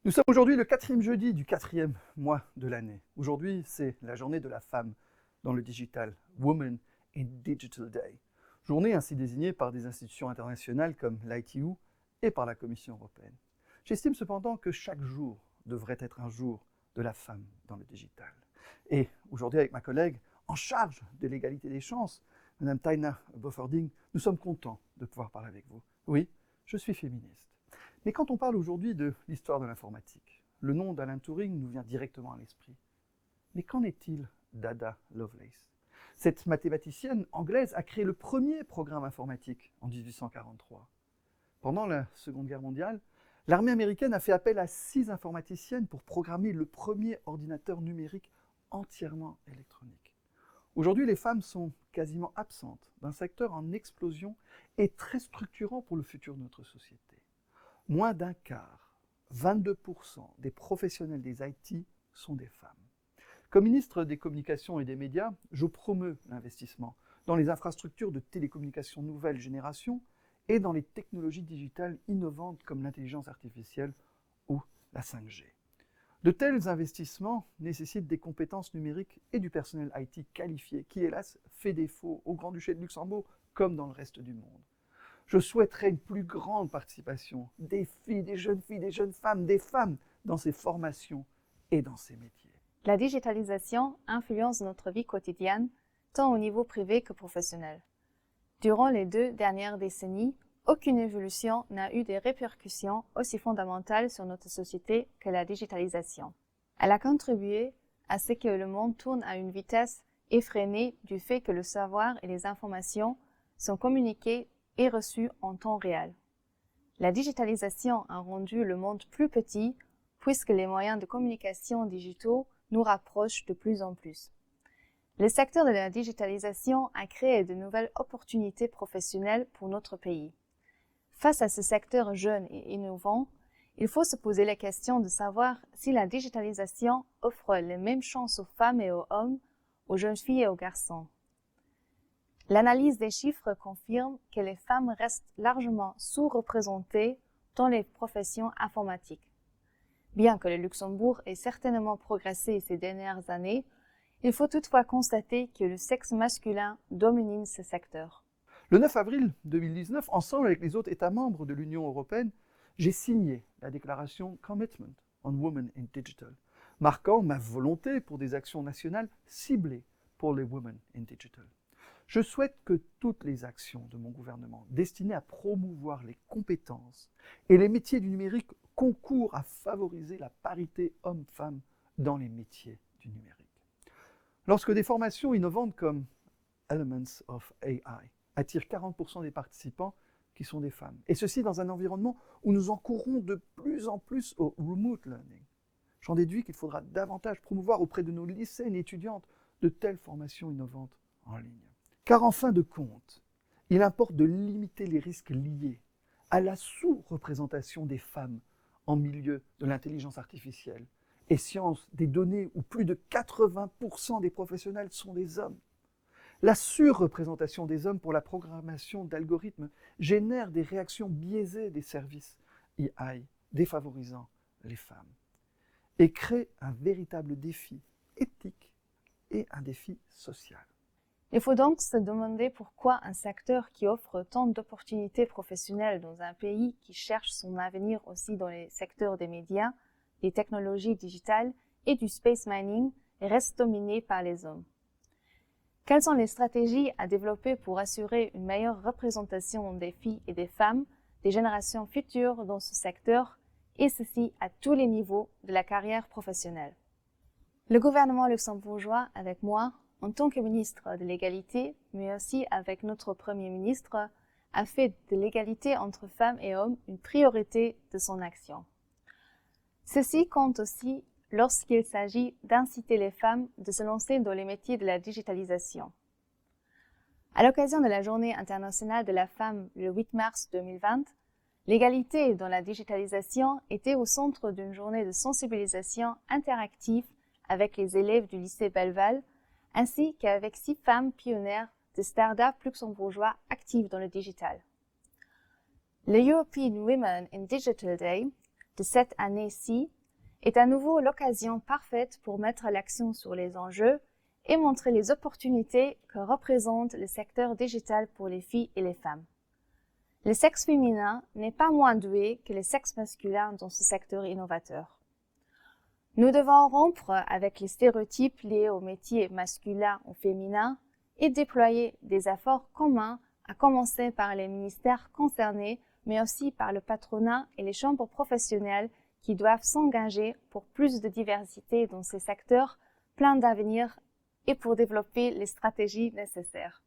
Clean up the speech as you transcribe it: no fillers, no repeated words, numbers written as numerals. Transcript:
Nous sommes aujourd'hui le 4e jeudi du 4e mois de l'année. Aujourd'hui, c'est la journée de la femme dans le digital, Women in Digital Day. Journée ainsi désignée par des institutions internationales comme l'ITU et par la Commission européenne. J'estime cependant que chaque jour devrait être un jour de la femme dans le digital. Et aujourd'hui, avec ma collègue en charge de l'égalité des chances, Mme Taina Bofferding, nous sommes contents de pouvoir parler avec vous. Oui, je suis féministe. Mais quand on parle aujourd'hui de l'histoire de l'informatique, le nom d'Alan Turing nous vient directement à l'esprit. Mais qu'en est-il d'Ada Lovelace? Cette mathématicienne anglaise a créé le premier programme informatique en 1843. Pendant la Seconde Guerre mondiale, l'armée américaine a fait appel à 6 informaticiennes pour programmer le premier ordinateur numérique entièrement électronique. Aujourd'hui, les femmes sont quasiment absentes d'un secteur en explosion et très structurant pour le futur de notre société. Moins d'un quart, 22% des professionnels des IT sont des femmes. Comme ministre des Communications et des Médias, je promeus l'investissement dans les infrastructures de télécommunications nouvelle génération et dans les technologies digitales innovantes comme l'intelligence artificielle ou la 5G. De tels investissements nécessitent des compétences numériques et du personnel IT qualifié qui, hélas, fait défaut au Grand-Duché de Luxembourg comme dans le reste du monde. Je souhaiterais une plus grande participation des filles, des jeunes femmes, des femmes dans ces formations et dans ces métiers. La digitalisation influence notre vie quotidienne, tant au niveau privé que professionnel. Durant les 2 dernières décennies, aucune évolution n'a eu des répercussions aussi fondamentales sur notre société que la digitalisation. Elle a contribué à ce que le monde tourne à une vitesse effrénée du fait que le savoir et les informations sont communiqués et reçus en temps réel. La digitalisation a rendu le monde plus petit puisque les moyens de communication digitaux nous rapprochent de plus en plus. Le secteur de la digitalisation a créé de nouvelles opportunités professionnelles pour notre pays. Face à ce secteur jeune et innovant, il faut se poser la question de savoir si la digitalisation offre les mêmes chances aux femmes et aux hommes, aux jeunes filles et aux garçons. L'analyse des chiffres confirme que les femmes restent largement sous-représentées dans les professions informatiques. Bien que le Luxembourg ait certainement progressé ces dernières années, il faut toutefois constater que le sexe masculin domine ce secteur. Le 9 avril 2019, ensemble avec les autres États membres de l'Union européenne, j'ai signé la déclaration Commitment on Women in Digital, marquant ma volonté pour des actions nationales ciblées pour les Women in Digital. Je souhaite que toutes les actions de mon gouvernement destinées à promouvoir les compétences et les métiers du numérique concourent à favoriser la parité homme-femme dans les métiers du numérique. Lorsque des formations innovantes comme Elements of AI attirent 40% des participants qui sont des femmes, et ceci dans un environnement où nous encourons de plus en plus au remote learning, j'en déduis qu'il faudra davantage promouvoir auprès de nos lycéennes et étudiantes de telles formations innovantes en ligne. Car en fin de compte, il importe de limiter les risques liés à la sous-représentation des femmes en milieu de l'intelligence artificielle et sciences des données où plus de 80% des professionnels sont des hommes. La surreprésentation des hommes pour la programmation d'algorithmes génère des réactions biaisées des services AI, défavorisant les femmes, et crée un véritable défi éthique et un défi social. Il faut donc se demander pourquoi un secteur qui offre tant d'opportunités professionnelles dans un pays qui cherche son avenir aussi dans les secteurs des médias, des technologies digitales et du space mining reste dominé par les hommes. Quelles sont les stratégies à développer pour assurer une meilleure représentation des filles et des femmes, des générations futures dans ce secteur, et ceci à tous les niveaux de la carrière professionnelle? Le gouvernement luxembourgeois, avec moi, en tant que ministre de l'égalité, mais aussi avec notre Premier ministre, a fait de l'égalité entre femmes et hommes une priorité de son action. Ceci compte aussi lorsqu'il s'agit d'inciter les femmes de se lancer dans les métiers de la digitalisation. À l'occasion de la Journée internationale de la femme le 8 mars 2020, l'égalité dans la digitalisation était au centre d'une journée de sensibilisation interactive avec les élèves du lycée Belleval, ainsi qu'avec 6 femmes pionnières de start-up luxembourgeois actives dans le digital. Le European Women in Digital Day de cette année-ci est à nouveau l'occasion parfaite pour mettre l'accent sur les enjeux et montrer les opportunités que représente le secteur digital pour les filles et les femmes. Le sexe féminin n'est pas moins doué que le sexe masculin dans ce secteur innovateur. Nous devons rompre avec les stéréotypes liés aux métiers masculins ou féminins et déployer des efforts communs, à commencer par les ministères concernés, mais aussi par le patronat et les chambres professionnelles qui doivent s'engager pour plus de diversité dans ces secteurs pleins d'avenir et pour développer les stratégies nécessaires.